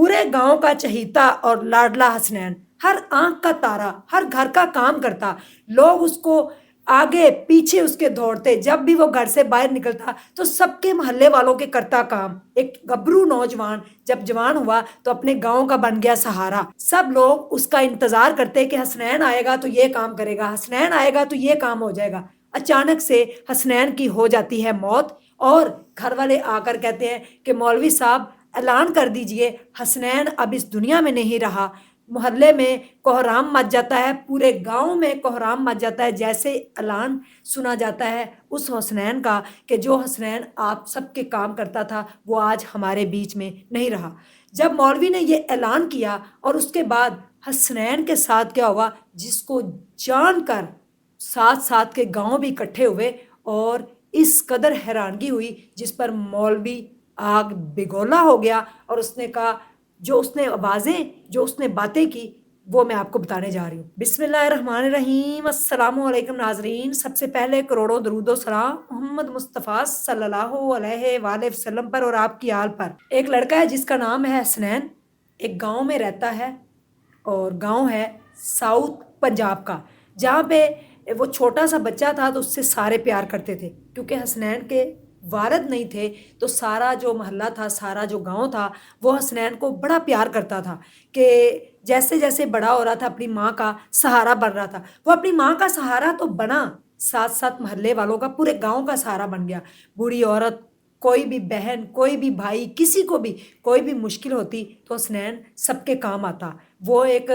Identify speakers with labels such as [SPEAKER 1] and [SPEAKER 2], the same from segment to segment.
[SPEAKER 1] پورے گاؤں کا چہیتا اور لاڈلا حسنین، ہر آنکھ کا تارا، ہر گھر کا کام کرتا، لوگ اس کو آگے پیچھے اس کے دوڑتے، جب بھی وہ گھر سے باہر نکلتا تو سب کے محلے والوں کے کرتا کام۔ ایک گبرو نوجوان جب جوان ہوا تو اپنے گاؤں کا بن گیا سہارا، سب لوگ اس کا انتظار کرتے کہ حسنین آئے گا تو یہ کام کرے گا، حسنین آئے گا تو یہ کام ہو جائے گا۔ اچانک سے حسنین کی ہو جاتی ہے موت، اور گھر والے آ کر کہتے ہیں کہ مولوی صاحب اعلان کر دیجئے حسنین اب اس دنیا میں نہیں رہا۔ محلے میں کوہرام مچ جاتا ہے، پورے گاؤں میں کوہرام مچ جاتا ہے جیسے اعلان سنا جاتا ہے اس حسنین کا کہ جو حسنین آپ سب کے کام کرتا تھا وہ آج ہمارے بیچ میں نہیں رہا۔ جب مولوی نے یہ اعلان کیا اور اس کے بعد حسنین کے ساتھ کیا ہوا جس کو جان کر ساتھ ساتھ کے گاؤں بھی اکٹھے ہوئے، اور اس قدر حیرانگی ہوئی جس پر مولوی آگ بگولا ہو گیا، اور اس نے کہا جو اس نے آوازیں جو اس نے باتیں کی وہ میں آپ کو بتانے جا رہی ہوں۔ بسم اللہ الرحمن الرحیم، السلام علیکم ناظرین۔ سب سے پہلے کروڑوں درود و سلام محمد مصطفیٰ صلی اللہ علیہ وآلہ وسلم پر اور آپ کی آل پر۔ ایک لڑکا ہے جس کا نام ہے حسنین، ایک گاؤں میں رہتا ہے، اور گاؤں ہے ساؤتھ پنجاب کا، جہاں پہ وہ چھوٹا سا بچہ تھا تو اس سے سارے پیار کرتے تھے، کیونکہ حسنین کے والد نہیں تھے تو سارا جو محلہ تھا، سارا جو گاؤں تھا وہ حسنین کو بڑا پیار کرتا تھا، کہ جیسے جیسے بڑا ہو رہا تھا اپنی ماں کا سہارا بن رہا تھا۔ وہ اپنی ماں کا سہارا تو بنا، ساتھ ساتھ محلے والوں کا، پورے گاؤں کا سہارا بن گیا۔ بوڑھی عورت، کوئی بھی بہن، کوئی بھی بھائی، کسی کو بھی کوئی بھی مشکل ہوتی تو حسنین سب کے کام آتا۔ وہ ایک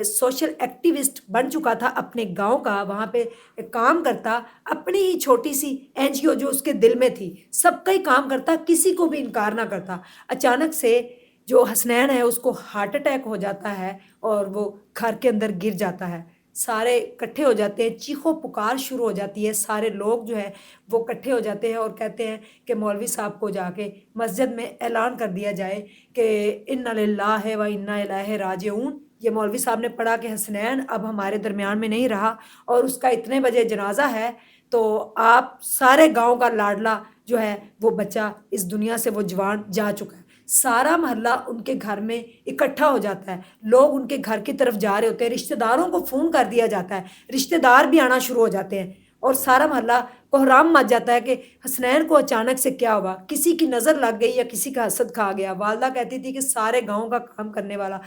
[SPEAKER 1] سوشل ایکٹیوسٹ بن چکا تھا اپنے گاؤں کا، وہاں پہ کام کرتا، اپنی ہی چھوٹی سی این جی او جو اس کے دل میں تھی سب کا ہی کام کرتا، کسی کو بھی انکار نہ کرتا۔ اچانک سے جو حسنین ہے اس کو ہارٹ اٹیک ہو جاتا ہے اور وہ گھر کے اندر گر جاتا ہے، سارے اکٹھے ہو جاتے ہیں، چیخو پکار شروع ہو جاتی ہے، سارے لوگ جو ہے وہ اکٹھے ہو جاتے ہیں اور کہتے ہیں کہ مولوی صاحب کو جا کے مسجد میں اعلان کر دیا جائے کہ انا للہ و انا الیہ راجعون۔ یہ مولوی صاحب نے پڑھا کہ حسنین اب ہمارے درمیان میں نہیں رہا اور اس کا اتنے بجے جنازہ ہے، تو آپ سارے گاؤں کا لاڈلا جو ہے وہ بچہ اس دنیا سے وہ جوان جا چکا ہے۔ سارا محلہ ان کے گھر میں اکٹھا ہو جاتا ہے، لوگ ان کے گھر کی طرف جا رہے ہوتے ہیں، رشتہ داروں کو فون کر دیا جاتا ہے، رشتہ دار بھی آنا شروع ہو جاتے ہیں، اور سارا محلہ کوہرام مچ جاتا ہے کہ حسنین کو اچانک سے کیا ہوا، کسی کی نظر لگ گئی یا کسی کا حسد کھا گیا۔ والدہ کہتی تھی کہ سارے گاؤں کا کام کرنے والا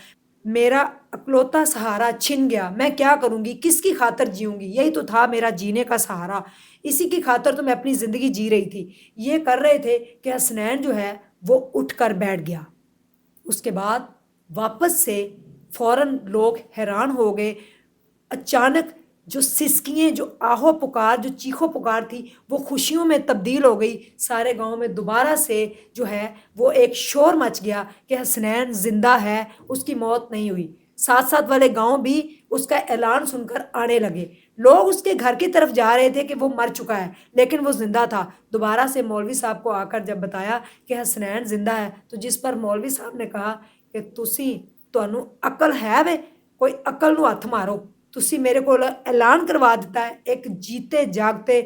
[SPEAKER 1] میرا اکلوتا سہارا چھن گیا، میں کیا کروں گی، کس کی خاطر جیوں گی، یہی تو تھا میرا جینے کا سہارا، اسی کی خاطر تو میں اپنی زندگی جی رہی تھی۔ یہ کر رہے تھے کہ حسنین جو ہے وہ اٹھ کر بیٹھ گیا۔ اس کے بعد واپس سے فوراً لوگ حیران ہو گئے، اچانک جو سسکییں، جو آہو پکار، جو چیخو پکار تھی وہ خوشیوں میں تبدیل ہو گئی۔ سارے گاؤں میں دوبارہ سے جو ہے وہ ایک شور مچ گیا کہ حسنین زندہ ہے، اس کی موت نہیں ہوئی۔ ساتھ ساتھ والے گاؤں بھی اس کا اعلان سن کر آنے لگے، لوگ اس کے گھر کی طرف جا رہے تھے کہ وہ مر چکا ہے لیکن وہ زندہ تھا۔ دوبارہ سے مولوی صاحب کو آ کر جب بتایا کہ حسنین زندہ ہے تو جس پر مولوی صاحب نے کہا کہ تانوں عقل ہے وے، کوئی عقل نو ہاتھ مارو، تسی میرے کو اعلان کروا دیتا ہے ایک جیتے جاگتے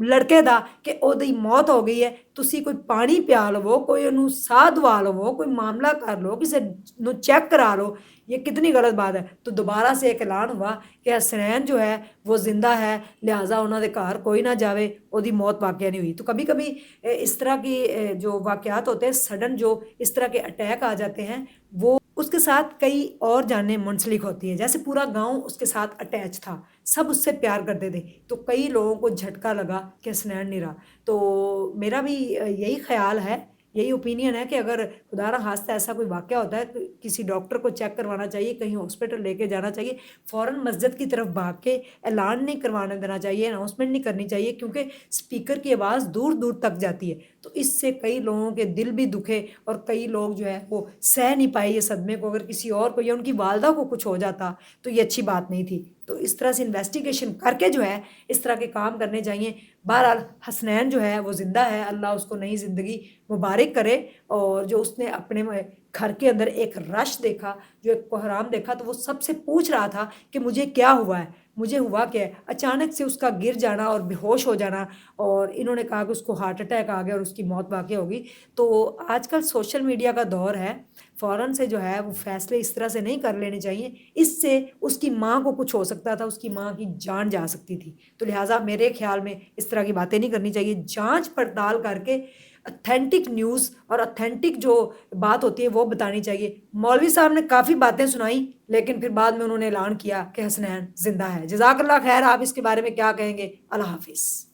[SPEAKER 1] لڑکے دا کہ او دی موت ہو گئی ہے، تسی کوئی پانی پیا لو، کوئی انہوں ساہ دوا لو، کوئی معاملہ کر لو، کسی نو چیک کرا لو، یہ کتنی غلط بات ہے۔ تو دوبارہ سے ایک اعلان ہوا کہ حسنین جو ہے وہ زندہ ہے، لہٰذا انہوں نے گھر کوئی نہ جاوے، او دی موت واقعہ نہیں ہوئی۔ تو کبھی کبھی اس طرح کی جو واقعات ہوتے ہیں، سڈن جو اس طرح کے اٹیک آ جاتے ہیں، وہ اس کے ساتھ کئی اور جانیں منسلک ہوتی ہیں، جیسے پورا گاؤں اس کے ساتھ اٹیچ تھا، سب اس سے پیار کرتے تھے، تو کئی لوگوں کو جھٹکا لگا کہ حسنین نہیں رہا۔ تو میرا بھی یہی خیال ہے، یہی اوپینین ہے کہ اگر خدا نہ خواستہ ایسا کوئی واقعہ ہوتا ہے تو کسی ڈاکٹر کو چیک کروانا چاہیے، کہیں ہاسپٹل لے کے جانا چاہیے، فوراً مسجد کی طرف بھاگ کے اعلان نہیں کروانے دینا چاہیے، اناؤنسمنٹ نہیں کرنی چاہیے، کیونکہ اسپیکر کی آواز دور دور تک جاتی ہے، تو اس سے کئی لوگوں کے دل بھی دکھے اور کئی لوگ جو ہے وہ سہ نہیں پائے یہ صدمے کو، اگر کسی اور کو یا ان کی والدہ کو کچھ ہو جاتا تو یہ اچھی بات نہیں تھی۔ تو اس طرح سے انویسٹیگیشن کر کے جو ہے اس طرح کے کام کرنے چاہیے۔ بہرحال حسنین جو ہے وہ زندہ ہے، اللہ اس کو نئی زندگی مبارک کرے، اور جو اس نے اپنے گھر کے اندر ایک رش دیکھا، جو ایک کوہرام دیکھا، تو وہ سب سے پوچھ رہا تھا کہ مجھے کیا ہوا ہے، مجھے ہوا کیا ہے، اچانک سے اس کا گر جانا اور بے ہوش ہو جانا، اور انہوں نے کہا کہ اس کو ہارٹ اٹیک آ گیا اور اس کی موت واقع ہوگی۔ تو آج کل سوشل میڈیا کا دور ہے، فوراً سے جو ہے وہ فیصلے اس طرح سے نہیں کر لینے چاہیے، اس سے اس کی ماں کو کچھ ہو سکتا تھا، اس کی ماں کی جان جا سکتی تھی۔ تو لہٰذا میرے خیال میں اس طرح کی باتیں نہیں کرنی چاہیے، جانچ پڑتال کر کے اتھینٹک نیوز اور اتھینٹک جو بات ہوتی ہے وہ بتانی چاہیے۔ مولوی صاحب نے کافی باتیں سنائیں، لیکن پھر بعد میں انہوں نے اعلان کیا کہ حسنین زندہ ہے۔ جزاک اللہ خیر، آپ اس کے بارے میں کیا کہیں گے؟ اللہ حافظ۔